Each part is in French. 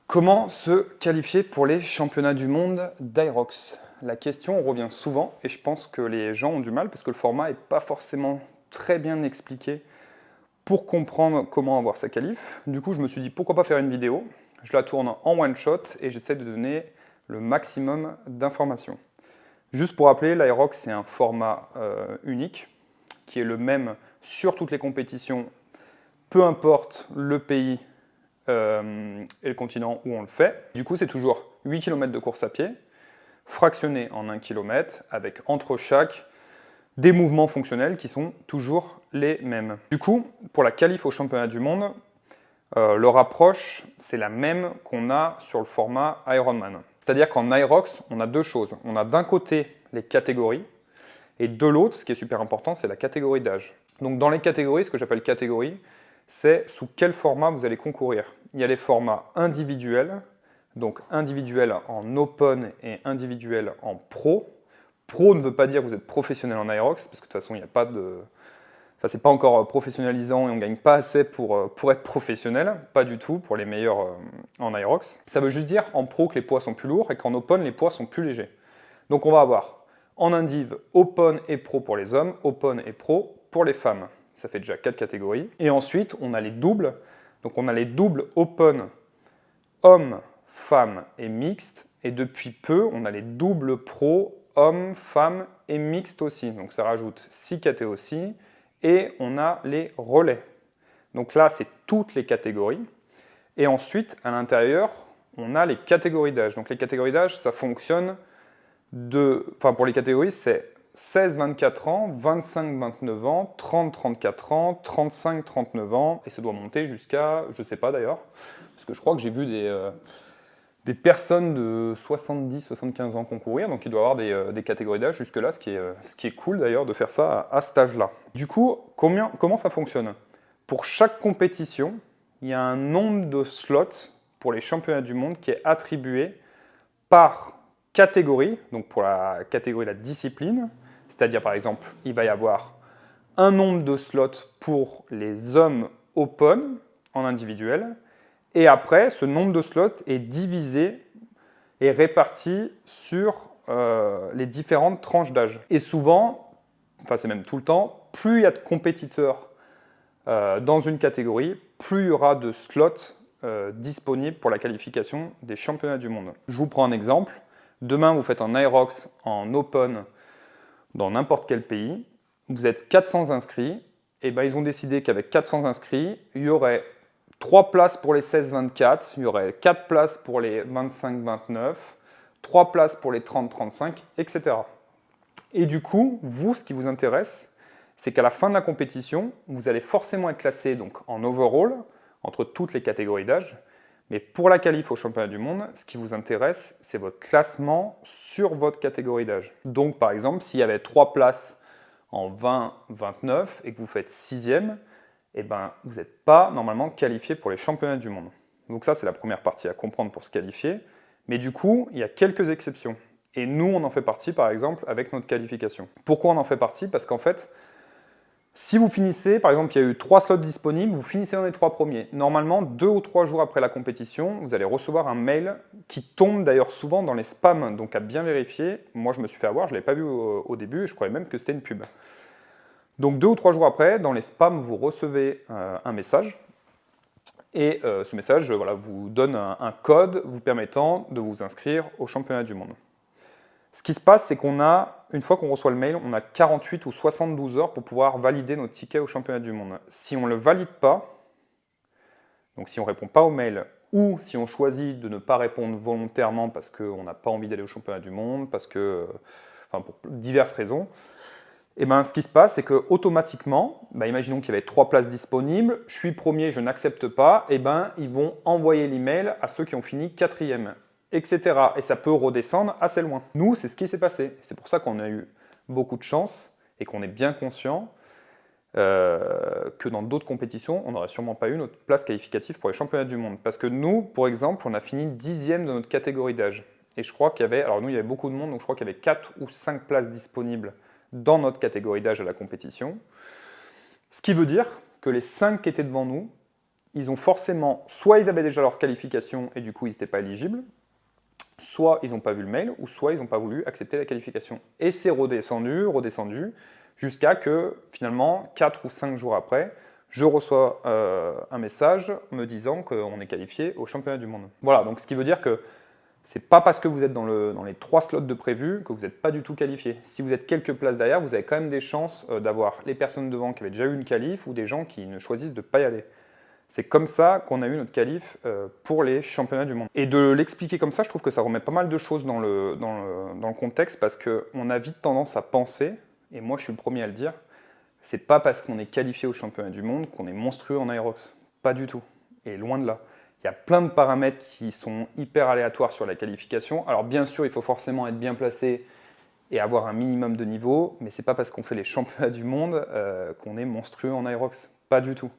Comment se qualifier pour les championnats du monde d'Aerox? La question revient souvent et je pense que les gens ont du mal parce que le format n'est pas forcément très bien expliqué pour comprendre comment avoir sa qualif. Du coup, je me suis dit pourquoi pas faire une vidéo. Je la tourne en one shot et j'essaie de donner le maximum d'informations. Juste pour rappeler, l'Aerox c'est un format unique qui est le même sur toutes les compétitions, peu importe le pays et le continent où on le fait. Du coup, c'est toujours 8 km de course à pied, fractionné en 1 km, avec entre chaque des mouvements fonctionnels qui sont toujours les mêmes. Du coup, pour la qualif au championnat du monde, leur approche, c'est la même qu'on a sur le format Ironman. C'est-à-dire qu'en Aerox, on a deux choses. On a d'un côté les catégories, et de l'autre, ce qui est super important, c'est la catégorie d'âge. Donc dans les catégories, ce que j'appelle catégorie, c'est sous quel format vous allez concourir. Il y a les formats individuels, donc individuel en open et individuel en pro. Pro ne veut pas dire que vous êtes professionnel en Aerox, parce que de toute façon, il n'y a pas de... Enfin, c'est pas encore professionnalisant et on ne gagne pas assez pour être professionnel, pas du tout pour les meilleurs en Aerox. Ça veut juste dire en pro que les poids sont plus lourds et qu'en open, les poids sont plus légers. Donc on va avoir en indiv, open et pro pour les hommes, open et pro pour les femmes. Ça fait déjà 4 catégories. Et ensuite, on a les doubles. Donc on a les doubles open, hommes, femmes et mixtes. Et depuis peu, on a les doubles pro, hommes, femmes et mixtes aussi. Donc ça rajoute 6 catégories aussi. Et on a les relais. Donc là, c'est toutes les catégories. Et ensuite, à l'intérieur, on a les catégories d'âge. Donc les catégories d'âge, ça fonctionne pour les catégories, c'est 16-24 ans, 25-29 ans, 30-34 ans, 35-39 ans, et ça doit monter jusqu'à, je ne sais pas d'ailleurs, parce que je crois que j'ai vu des personnes de 70-75 ans concourir, donc il doit y avoir des catégories d'âge jusque-là, ce qui est cool d'ailleurs de faire ça à cet âge-là. Du coup, comment ça fonctionne? Pour chaque compétition, il y a un nombre de slots pour les championnats du monde qui est attribué par catégorie, donc pour la catégorie de la discipline, c'est-à-dire par exemple, il va y avoir un nombre de slots pour les hommes open en individuel, et après, ce nombre de slots est divisé et réparti sur les différentes tranches d'âge. Et souvent, enfin c'est même tout le temps, plus il y a de compétiteurs dans une catégorie, plus il y aura de slots disponibles pour la qualification des championnats du monde. Je vous prends un exemple. Demain, vous faites un Aerox en open dans n'importe quel pays. Vous êtes 400 inscrits. Et ben, ils ont décidé qu'avec 400 inscrits, il y aurait 3 places pour les 16-24, il y aurait 4 places pour les 25-29, 3 places pour les 30-35, etc. Et du coup, vous, ce qui vous intéresse, c'est qu'à la fin de la compétition, vous allez forcément être classé donc, en overall, entre toutes les catégories d'âge. Mais pour la qualif au championnat du monde, ce qui vous intéresse, c'est votre classement sur votre catégorie d'âge. Donc par exemple, s'il y avait 3 places en 20-29 et que vous faites 6e, eh ben, vous n'êtes pas normalement qualifié pour les championnats du monde. Donc ça, c'est la première partie à comprendre pour se qualifier. Mais du coup, il y a quelques exceptions. Et nous, on en fait partie, par exemple, avec notre qualification. Pourquoi on en fait partie? Parce qu'en fait, si vous finissez, par exemple, il y a eu 3 slots disponibles, vous finissez dans les 3 premiers. Normalement, 2 ou 3 jours après la compétition, vous allez recevoir un mail qui tombe d'ailleurs souvent dans les spams, donc à bien vérifier. Moi, je me suis fait avoir, je ne l'avais pas vu au début, et je croyais même que c'était une pub. Donc 2 ou 3 jours après, dans les spams, vous recevez un message. Et ce message vous donne un code vous permettant de vous inscrire au championnat du monde. Ce qui se passe, c'est qu'on a, une fois qu'on reçoit le mail, on a 48 ou 72 heures pour pouvoir valider notre ticket au championnat du monde. Si on ne le valide pas, donc si on ne répond pas au mail, ou si on choisit de ne pas répondre volontairement parce qu'on n'a pas envie d'aller au championnat du monde, pour diverses raisons, et ben, ce qui se passe, c'est qu'automatiquement, imaginons qu'il y avait 3 places disponibles, je suis premier, je n'accepte pas, et ben, ils vont envoyer l'email à ceux qui ont fini 4e. Etc. Et ça peut redescendre assez loin. Nous, c'est ce qui s'est passé. C'est pour ça qu'on a eu beaucoup de chance et qu'on est bien conscient que dans d'autres compétitions, on n'aurait sûrement pas eu notre place qualificative pour les championnats du monde. Parce que nous, pour exemple, on a fini 10e de notre catégorie d'âge. Et je crois qu'il y avait, alors nous, il y avait beaucoup de monde, donc je crois qu'il y avait 4 ou 5 places disponibles dans notre catégorie d'âge à la compétition. Ce qui veut dire que les 5 qui étaient devant nous, ils ont forcément, soit ils avaient déjà leur qualification et du coup ils n'étaient pas éligibles, soit ils n'ont pas vu le mail, ou soit ils n'ont pas voulu accepter la qualification. Et c'est redescendu, redescendu, jusqu'à que finalement, 4 ou 5 jours après, je reçois un message me disant qu'on est qualifié au championnat du monde. Voilà, donc ce qui veut dire que c'est pas parce que vous êtes dans les 3 slots de prévu que vous n'êtes pas du tout qualifié. Si vous êtes quelques places derrière, vous avez quand même des chances d'avoir les personnes devant qui avaient déjà eu une qualif ou des gens qui ne choisissent de ne pas y aller. C'est comme ça qu'on a eu notre qualif pour les championnats du monde. Et de l'expliquer comme ça, je trouve que ça remet pas mal de choses dans le contexte parce qu'on a vite tendance à penser, et moi je suis le premier à le dire, c'est pas parce qu'on est qualifié au championnat du monde qu'on est monstrueux en aérox. Pas du tout. Et loin de là. Il y a plein de paramètres qui sont hyper aléatoires sur la qualification. Alors bien sûr, il faut forcément être bien placé et avoir un minimum de niveau, mais c'est pas parce qu'on fait les championnats du monde qu'on est monstrueux en aérox. Pas du tout.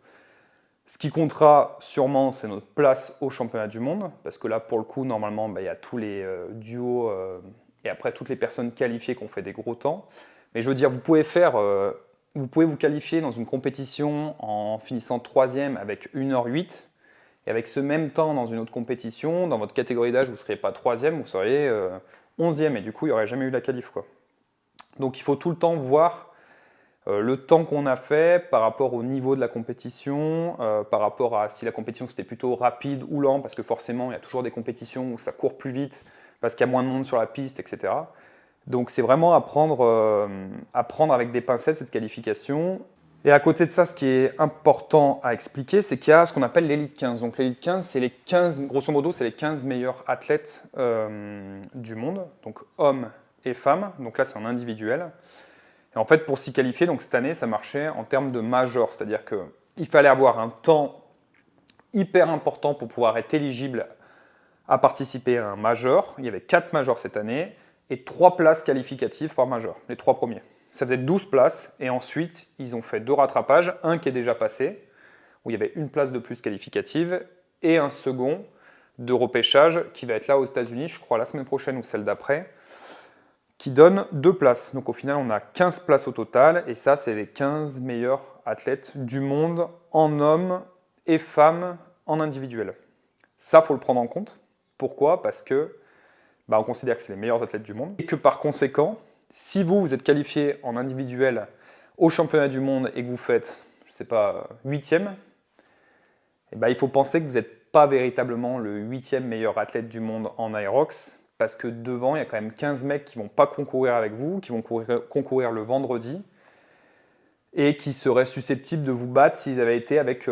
Ce qui comptera sûrement, c'est notre place au championnat du monde, parce que là, pour le coup, normalement, il y a tous les duos et après toutes les personnes qualifiées qui ont fait des gros temps. Mais je veux dire, vous pouvez vous qualifier dans une compétition en finissant 3e avec 1h08, et avec ce même temps dans une autre compétition, dans votre catégorie d'âge, vous ne seriez pas 3e, vous seriez 11e, et du coup, il n'y aurait jamais eu la qualif, quoi. Donc il faut tout le temps voir le temps qu'on a fait par rapport au niveau de la compétition, par rapport à si la compétition c'était plutôt rapide ou lent, parce que forcément il y a toujours des compétitions où ça court plus vite, parce qu'il y a moins de monde sur la piste, etc. Donc c'est vraiment à prendre avec des pincettes cette qualification. Et à côté de ça, ce qui est important à expliquer, c'est qu'il y a ce qu'on appelle l'élite 15. Donc l'élite 15, c'est les 15, grosso modo, c'est les 15 meilleurs athlètes du monde, donc hommes et femmes. Donc là c'est en individuel. Et en fait, pour s'y qualifier, donc cette année, ça marchait en termes de major, c'est-à-dire qu'il fallait avoir un temps hyper important pour pouvoir être éligible à participer à un major. Il y avait 4 majors cette année et 3 places qualificatives par major, les 3 premiers. Ça faisait 12 places et ensuite, ils ont fait 2 rattrapages, un qui est déjà passé, où il y avait une place de plus qualificative, et un second de repêchage qui va être là aux États-Unis, je crois la semaine prochaine ou celle d'après, qui donne 2 places. Donc au final, on a 15 places au total, et ça, c'est les 15 meilleurs athlètes du monde en hommes et femmes en individuel. Ça, il faut le prendre en compte. Pourquoi ? Parce que on considère que c'est les meilleurs athlètes du monde, et que par conséquent, si vous êtes qualifié en individuel au championnat du monde et que vous faites, je ne sais pas, 8e, il faut penser que vous n'êtes pas véritablement le 8e meilleur athlète du monde en aérox, parce que devant, il y a quand même 15 mecs qui ne vont pas concourir avec vous, qui vont concourir le vendredi, et qui seraient susceptibles de vous battre s'ils avaient été avec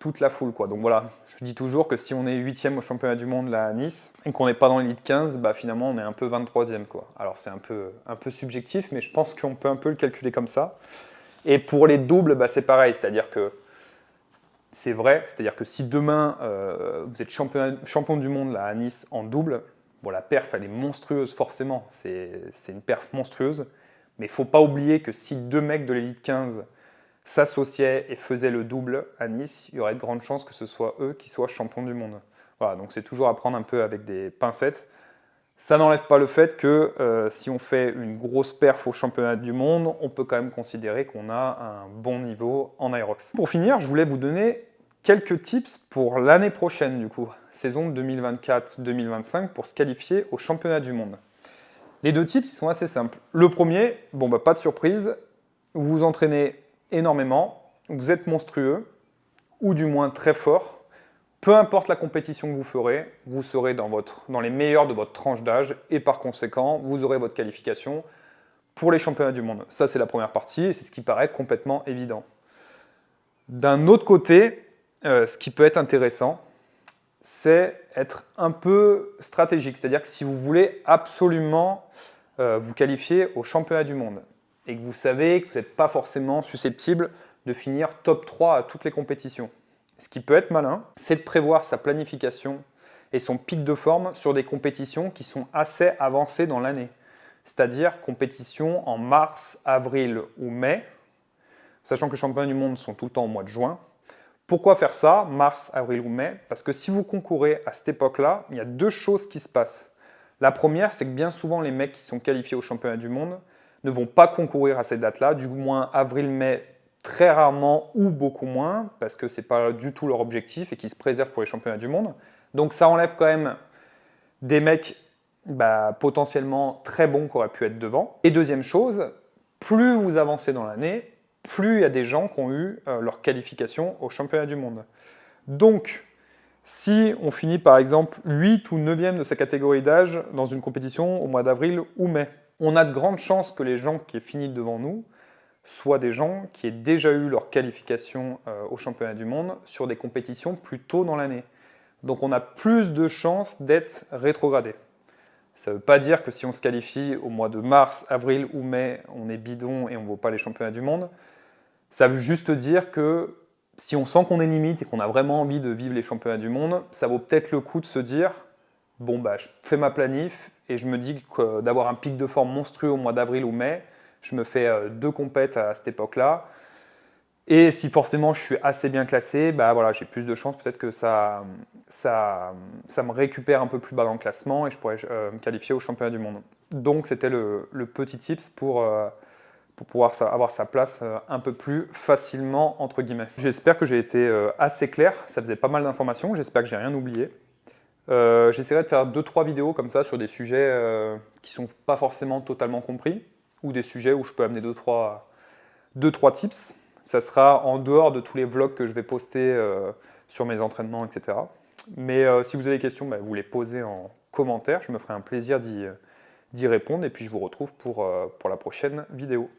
toute la foule, quoi. Donc voilà, je dis toujours que si on est 8e au championnat du monde là à Nice, et qu'on n'est pas dans l'élite 15, finalement on est un peu 23e, quoi. Alors c'est un peu subjectif, mais je pense qu'on peut un peu le calculer comme ça. Et pour les doubles, c'est pareil, c'est-à-dire que c'est vrai, c'est-à-dire que si demain vous êtes champion du monde là à Nice en double, la perf elle est monstrueuse forcément, c'est une perf monstrueuse, mais il ne faut pas oublier que si 2 mecs de l'élite 15 s'associaient et faisaient le double à Nice, il y aurait de grandes chances que ce soit eux qui soient champions du monde. Voilà, donc c'est toujours à prendre un peu avec des pincettes. Ça n'enlève pas le fait que si on fait une grosse perf au championnat du monde, on peut quand même considérer qu'on a un bon niveau en aérox. Pour finir, je voulais vous donner quelques tips pour l'année prochaine, du coup, saison 2024-2025, pour se qualifier au championnat du monde. Les 2 tips, ils sont assez simples. Le premier, pas de surprise, vous vous entraînez énormément, vous êtes monstrueux, ou du moins très fort. Peu importe la compétition que vous serez dans les meilleurs de votre tranche d'âge, et par conséquent, vous aurez votre qualification pour les championnats du monde. Ça, c'est la première partie, et c'est ce qui paraît complètement évident. D'un autre côté, ce qui peut être intéressant, c'est être un peu stratégique. C'est-à-dire que si vous voulez absolument vous qualifier au championnat du monde et que vous savez que vous n'êtes pas forcément susceptible de finir top 3 à toutes les compétitions, ce qui peut être malin, c'est de prévoir sa planification et son pic de forme sur des compétitions qui sont assez avancées dans l'année. C'est-à-dire compétitions en mars, avril ou mai, sachant que les championnats du monde sont tout le temps au mois de juin. Pourquoi faire ça, mars, avril ou mai ? Parce que si vous concourez à cette époque-là, il y a 2 choses qui se passent. La première, c'est que bien souvent, les mecs qui sont qualifiés au championnat du monde ne vont pas concourir à ces dates-là, du moins avril-mai, très rarement ou beaucoup moins, parce que ce n'est pas du tout leur objectif et qui se préservent pour les championnats du monde. Donc ça enlève quand même des mecs potentiellement très bons qui auraient pu être devant. Et deuxième chose, plus vous avancez dans l'année, plus il y a des gens qui ont eu leur qualification au championnat du monde. Donc, si on finit par exemple 8 ou 9e de sa catégorie d'âge dans une compétition au mois d'avril ou mai, on a de grandes chances que les gens qui aient fini devant nous soient des gens qui aient déjà eu leur qualification au championnat du monde sur des compétitions plus tôt dans l'année. Donc on a plus de chances d'être rétrogradé. Ça ne veut pas dire que si on se qualifie au mois de mars, avril ou mai, on est bidon et on ne vaut pas les championnats du monde. Ça veut juste dire que si on sent qu'on est limite et qu'on a vraiment envie de vivre les championnats du monde, ça vaut peut-être le coup de se dire bon, je fais ma planif et je me dis que d'avoir un pic de forme monstrueux au mois d'avril ou mai, je me fais 2 compètes à cette époque-là. Et si forcément je suis assez bien classé, j'ai plus de chances peut-être que ça me récupère un peu plus bas dans le classement et je pourrais me qualifier au championnat du monde. Donc c'était le petit tips pour pouvoir avoir sa place un peu plus facilement, entre guillemets. J'espère que j'ai été assez clair, ça faisait pas mal d'informations, j'espère que j'ai rien oublié. J'essaierai de faire 2-3 vidéos comme ça sur des sujets qui sont pas forcément totalement compris, ou des sujets où je peux amener 2-3 tips. Ça sera en dehors de tous les vlogs que je vais poster sur mes entraînements, etc. Mais si vous avez des questions, vous les posez en commentaire, je me ferai un plaisir d'y répondre, et puis je vous retrouve pour la prochaine vidéo.